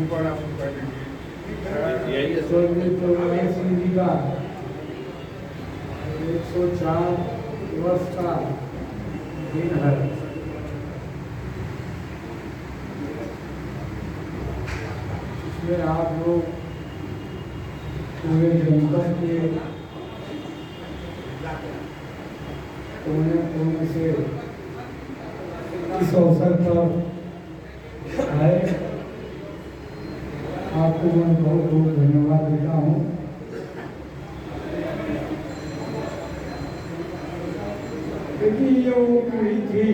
ऊपर आप कर लीजिए यही है। स्वर्गीय सिंह जी का 104 वर्ष का दिन है। इसमें आप लोग पूरे जनपद के कोने कोने से इस अवसर पर आए, आपको मैं बहुत बहुत धन्यवाद देता हूँ। क्योंकि ये वो पीढ़ी थी,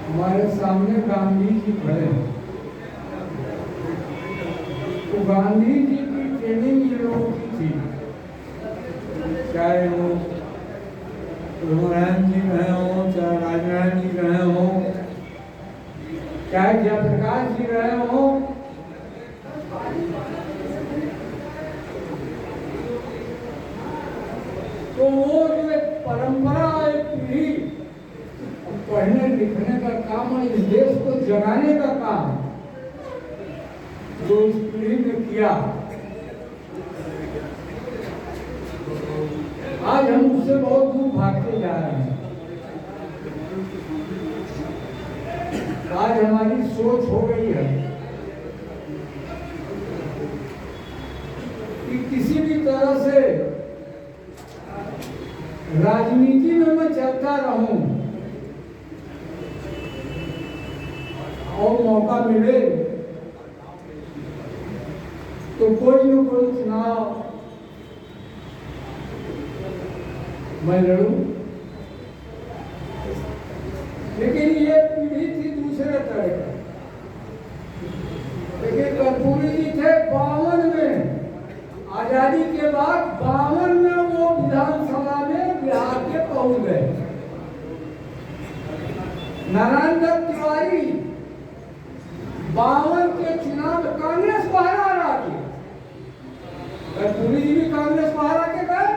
हमारे सामने गांधी जी खड़े, तो गांधी जी की ट्रेनिंग ये लोगों की थी, चाहे वो रघुनारायण जी रहे हों, चाहे राजनारायण जी रहे हों, चाहे जयप्रकाश जी रहे हों, तो वो जो एक परंपरा, एक पीढ़ी, पढ़ने लिखने का काम और इस देश को जगाने का काम जो इस पीढ़ी ने किया, आज हम उससे बहुत दूर भागते जा रहे हैं। आज हमारी सोच हो गई है कि किसी भी तरह से राजनीति में मैं चलता रहूं और मौका मिले तो कोई न कोई चुनाव मैं लड़ूं। लेकिन ये पीढ़ी थी दूसरे तरह की। लेकिन कर्पूरी जी थे 52 में, आजादी के बाद 52 में वो विधानसभा में बिहार के पहुंच गए। नारायण दत्त तिवारी 52 के चुनाव में कांग्रेस को हरा रहा थी। कर्पूरी जी भी कांग्रेस को हरा के गए,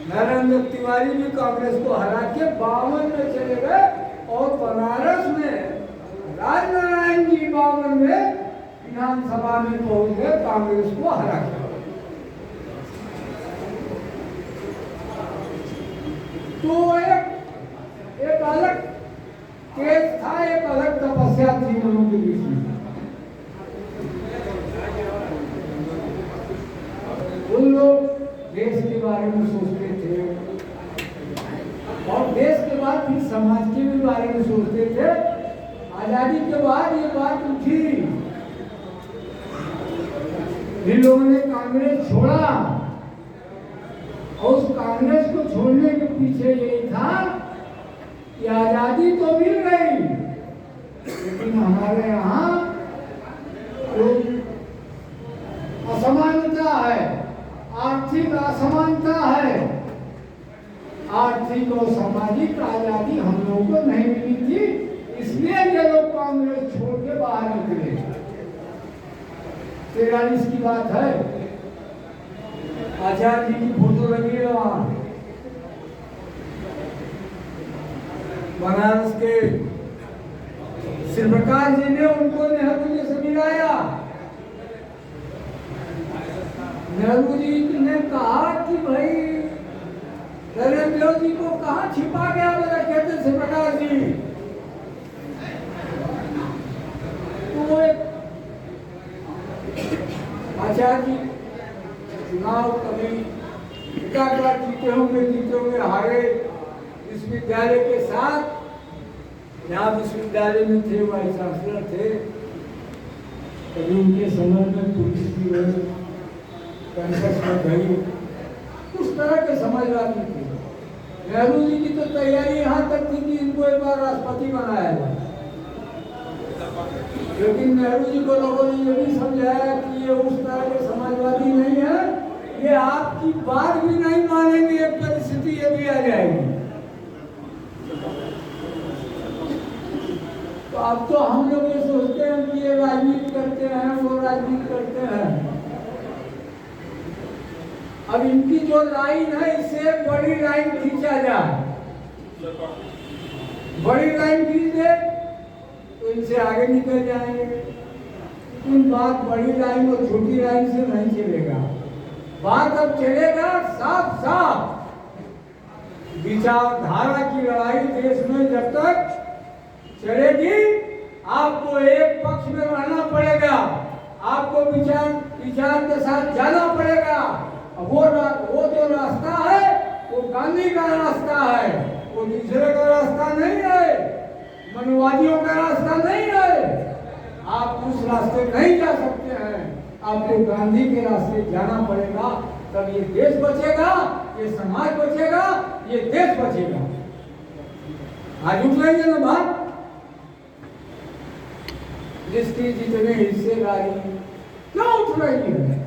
नारायण दत्त तिवारी भी कांग्रेस को हरा के 52 में चले गए और बनारस में राजनारायण जी 52 में विधानसभा में पहुंच गए, कांग्रेस को हरा के। तो एक अलग केस था, एक अलग तपस्या थी दोनों के बीच में। उन लोग देश के बारे में सोचते थे और देश के बाद फिर समाज के भी बारे में सोचते थे। आजादी के बाद ये बात उठी, इन लोगों ने कांग्रेस छोड़ा और उस कांग्रेस को छोड़ने के पीछे यही था कि आजादी तो मिल गई, लेकिन हमारे यहाँ असमानता है, आर्थिक असमानता है, आर्थिक और सामाजिक आजादी हम लोगों को नहीं मिली थी, इसलिए ये लोग कांग्रेस छोड़ के बाहर निकले। 43 की बात है, आचार्य जी की फोटो लगी है वहां, बनारस के शिवप्रकाश जी ने उनको नेहरू जी से मिलाया। नेहरू जी ने कहा कि भाई नरेंद्र जी को कहाँ छिपा गया, मेरा कहते शिवप्रकाश जी। तो वो एक आचार्य जी चुनाव कभी एकाग्र जीते होंगे हारे विश्वविद्यालय के साथ। यहाँ विश्वविद्यालय में थे, वाइस चांसलर थे, कभी उनके समय में पुलिस की कैंपस में गई, उस तरह के समाजवादी थे। नेहरू जी की तो तैयारी यहाँ तक थी कि इनको एक बार राष्ट्रपति बनाया जाए, लेकिन नेहरू जी को लोगों ने ये भी समझाया कि ये उस तरह के समाजवादी नहीं है, ये आपकी बात भी नहीं मानेंगे, एक परिस्थिति ये भी आ जाएगी। तो अब तो हम लोग ये सोचते हैं कि ये राजनीति करते हैं, वो राजनीति करते हैं। अब इनकी जो लाइन है, इससे बड़ी लाइन खींचा जाए, बड़ी लाइन खींच दे तो इससे आगे निकल जाएंगे। लेकिन बात बड़ी लाइन और छोटी लाइन से नहीं चलेगा। बात अब चलेगा साफ साफ विचारधारा की लड़ाई देश में जब तक चलेगी आपको एक पक्ष में रहना पड़ेगा, आपको विचार के साथ जाना पड़ेगा। वो जो रास्ता है वो गांधी का रास्ता है, वो दूसरे का रास्ता नहीं है, मनुवादियों का रास्ता नहीं है। आप उस रास्ते नहीं जा सकते हैं, आपको गांधी के रास्ते जाना पड़ेगा। तब ये देश बचेगा, ये समाज बचेगा, ये देश बचेगा। आज उठ रही है ना बात, जिसकी जितने हिस्सेदारी क्यों उठ रही है?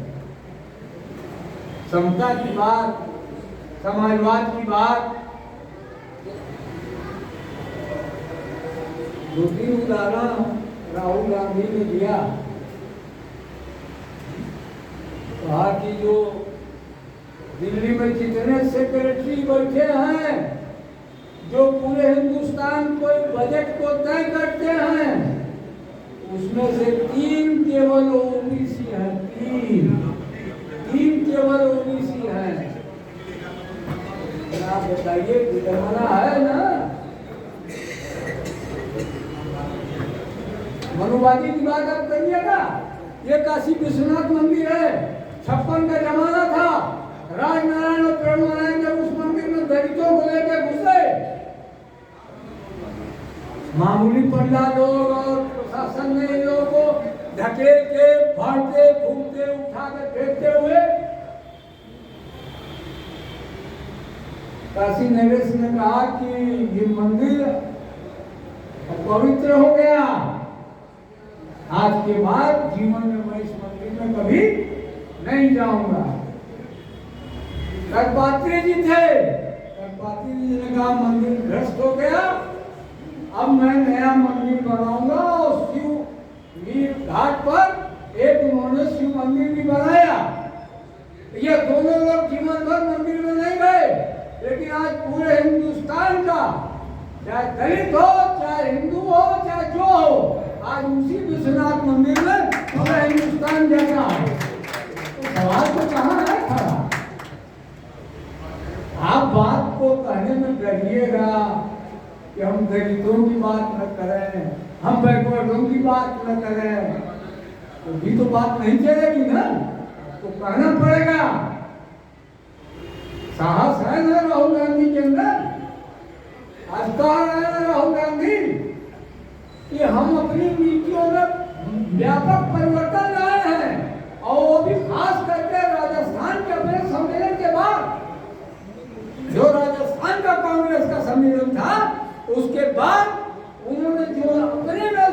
समता की बात, समाजवाद की बात। 2-3 उदाहरण राहुल गांधी ने दिया। कहा कि जो दिल्ली में जितने सेक्रेटरी बैठे हैं, जो पूरे हिंदुस्तान को बजट को तय करते हैं, उसमें से 3 केवल ओबीसी हैं। 3 केवल ओबीसी हैं। आप बताइए, विडंबना है ना? मनुवादी की बात आप करिएगा। ये काशी विश्वनाथ मंदिर है, 56 का जमाना था। राजनारायण और प्रेम नारायण जब उस मंदिर में दलितों को लेकर घुसे, मामूली पंडा लोग और प्रशासन ने इन लोगों को धकेल के, फाड़ते, फूकते, उठा के फेंकते हुए काशी नरेश ने कहा कि ये मंदिर पवित्र हो गया, आज के बाद जीवन में मैं इस मंदिर में कभी नहीं जाऊंगा। कर्पात्री जी थे, कर्पात्री जी ने कहा मंदिर ध्वस्त हो गया, अब मैं नया मंदिर बनाऊंगा। और शिव घाट पर एक उन्होंने शिव मंदिर भी बनाया। ये दोनों लोग जीवन भर मंदिर में नहीं गए, लेकिन आज पूरे हिंदुस्तान का, चाहे दलित हो, चाहे हिंदू हो, चाहे जो हो, आज उसी विश्वनाथ मंदिर में पूरा हिंदुस्तान जाता है। तो सवाल तो कहाँ है खड़ा? आप बात को कहने में डरिएगा कि हम दलितों की बात न करें, हम बैकवर्डों की बात न करें, तो भी तो बात नहीं चलेगी ना। तो कहना पड़ेगा। साहस है ना राहुल गांधी के अंदर? आज कह रहे हैं राहुल गांधी कि हम अपनी नीतियों में व्यापक परिवर्तन लाए हैं, और वो भी खास करके राजस्थान के अपने सम्मेलन के बाद। जो राजस्थान का कांग्रेस का सम्मेलन था, उसके बाद उन्होंने जो अपने में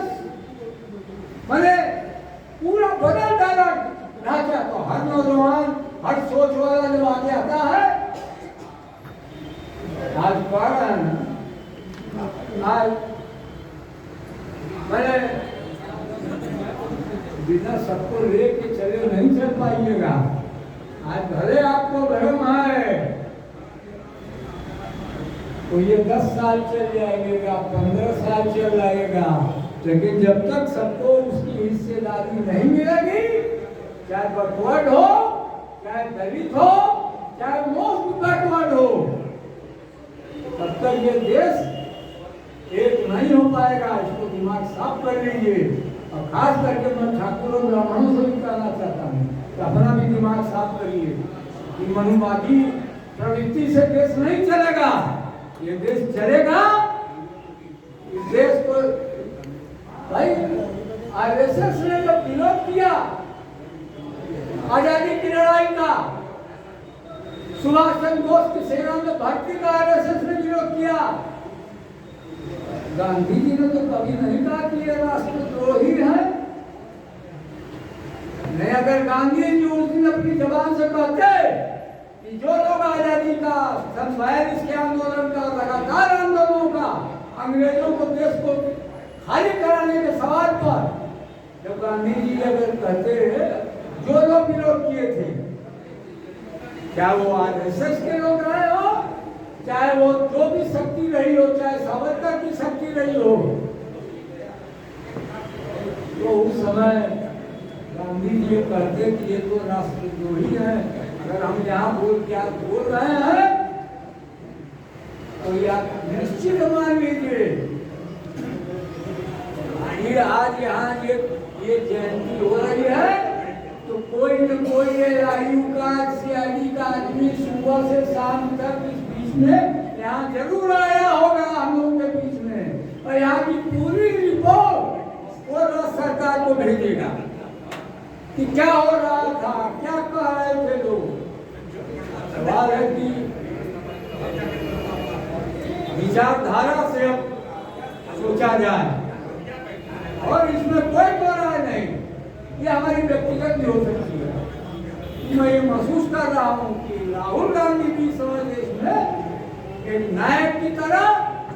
मैंने पूरा बदल डाला ढांचा। तो हर नौजवान, हर सोच वाला जब आगे आता है, आज कह रहा है ना, आज मैंने बिना सबको लेके चले नहीं चल पाइएगा। आज भले आपको भ्रम है, तो ये 10 साल चल जाएगा, 15 साल चल जाएगा, लेकिन जब तक सबको उसकी हिस्सेदारी नहीं मिलेगी, चाहे बैकवर्ड हो, चाहे दलित हो, चाहे मोस्ट बैकवर्ड हो, तब तक ये देश एक नहीं हो पाएगा। इसको दिमाग साफ कर लीजिए। और खास करके मैं ठाकुर और ब्राह्मणों से भी कहना चाहता हूँ कि अपना भी दिमाग साफ करिए कि मनुवादी प्रवृत्ति से देश नहीं चलेगा। ये देश चलेगा, इस देश को भाई आरएसएस ने जब विरोध किया आजादी की लड़ाई का, सुभाष चंद्र बोस की सेना में भर्ती का आरएसएस ने विरोध किया। गांधी जी ने तो कभी नहीं कहा कि ये राष्ट्रद्रोही है। नहीं, अगर गांधी जी उस दिन अपनी जबान से कहते कि जो लोग आजादी का, 42 के आंदोलन का, लगातार आंदोलनों का, अंग्रेजों को देश को खाली कराने के सवाल पर जब गांधी जी अगर कहते जो लोग विरोध किए थे, क्या वो आरएसएस के लोग रहे हो, चाहे वो जो भी शक्ति रही हो, चाहे सावरकर की शक्ति रही हो, तो उस समय गांधी जी कहते कि ये तो राष्ट्रद्रोही है, अगर हम यहाँ बोल रहे हैं तो या निश्चित मान लीजिए ये आज यहाँ ये जयंती हो रही है तो कोई न कोई आयु का CID का आदमी सुबह से शाम तक इस बीच में यहाँ जरूर आया होगा हम लोग के बीच में, और यहाँ की पूरी रिपोर्ट वो राज्य सरकार को भेजेगा कि क्या हो रहा था, क्या कह रहे थे लोग। सवाल है कि विचारधारा से अब सोचा जाए, और इसमें कोई दो राय नहीं, ये हमारी व्यक्तिगत भी हो सकती है। मैं ये महसूस कर रहा हूँ कि राहुल गांधी भी समय देश में एक नायक की तरह,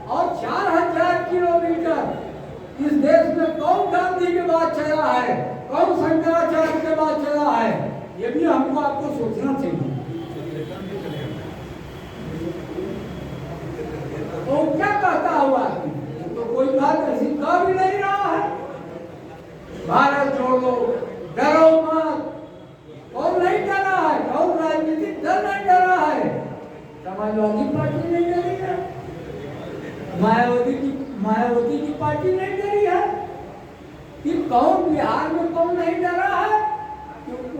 और 4000 किलोमीटर इस देश में कौन गांधी के बाद चला है, कौन शंकराचार्य के बाद चला है, ये भी हमको आपको सोचना चाहिए। तो क्या कहता हुआ तो कोई बात ऐसी कह भी नहीं रहा है। भारत जोड़ो, डरो मत, कौन नहीं डरा है, कौन राजनीतिक दल नहीं डरा है, समाजवादी पार्टी नहीं डरी है, मायावती की पार्टी नहीं डरी है, कि कौन बिहार में कौन नहीं डरा है,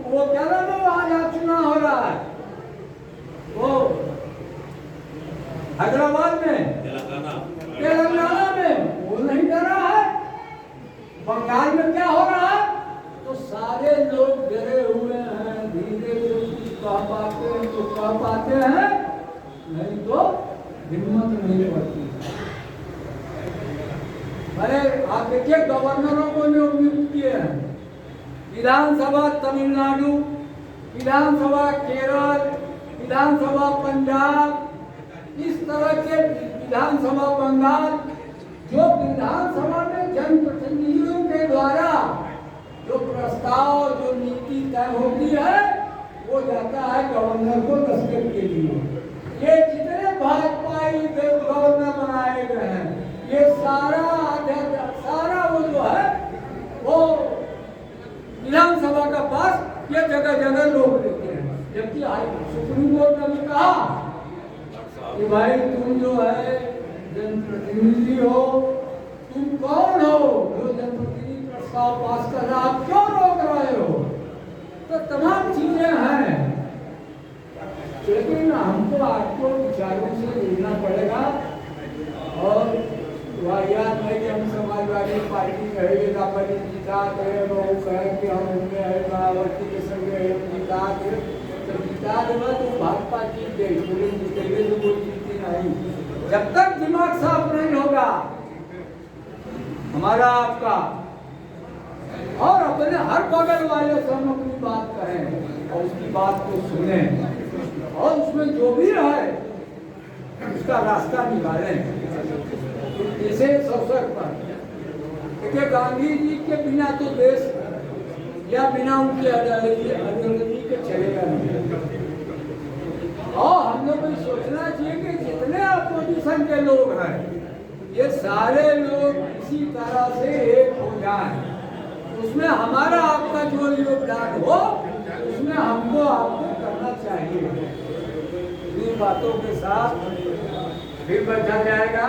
वो क्या नाम है वहां जहाँ चुनाव हो रहा है, वो हैदराबाद में, तेलंगाना में वो नहीं डरा है, बंगाल में क्या हो रहा है, तो सारे लोग डरे हुए हैं, धीरे से कुछ कह पाते हैं तो कह पाते हैं, नहीं तो हिम्मत नहीं पड़ती। अरे आप देखिए गवर्नरों को नियुक्त किए हैं, विधानसभा तमिलनाडु, विधानसभा केरल, विधानसभा पंजाब, इस तरह के विधानसभा बंगाल, जो विधानसभा में जनप्रतिनिधियों के द्वारा जो प्रस्ताव, जो नीति तय होती है, वो जाता है गवर्नर को दस्तखत के लिए। ये जितने भाजपाई गवर्नर बनाए गए हैं, ये सारा वो जो है वो विधानसभा का पास ये जगह जगह लोग देते हैं, जबकि सुप्रीम कोर्ट ने भी कहा कि भाई तुम जो है जनप्रतिनिधि हो, तुम कौन हो जो जनप्रतिनिधि प्रस्ताव पास कर रहा, आप क्यों रोक रहे हो। तो तमाम चीजें हैं, लेकिन हमको आपको विचारों से जुड़ना पड़ेगा। और याद नहीं कि हम समाजवादी पार्टी कहेगा पर जीता कहे, वो कहे कि हम उनमें है मायावती के संग जीता के, तो जीता देगा तो भाजपा जीत गई, पूरी जीतेंगे तो कोई जीती नहीं। जब तक दिमाग साफ नहीं होगा हमारा आपका, और अपने हर बगल वाले से हम अपनी बात करें और उसकी बात को सुने, और उसमें जो भी है उसका रास्ता निकालें। इसे अवसर पर देखिए, गांधी जी के बिना तो देश या बिना उनके आइडियोलॉजी के चलेगा नहीं। और हम लोग को सोचना चाहिए कि जितने अपोजिशन के लोग हैं, ये सारे लोग इसी तरह से एक हो जाएं, उसमें हमारा आपका जो योगदान हो उसमें हमको आपको करना चाहिए। इन बातों के साथ फिर बैठा जाएगा।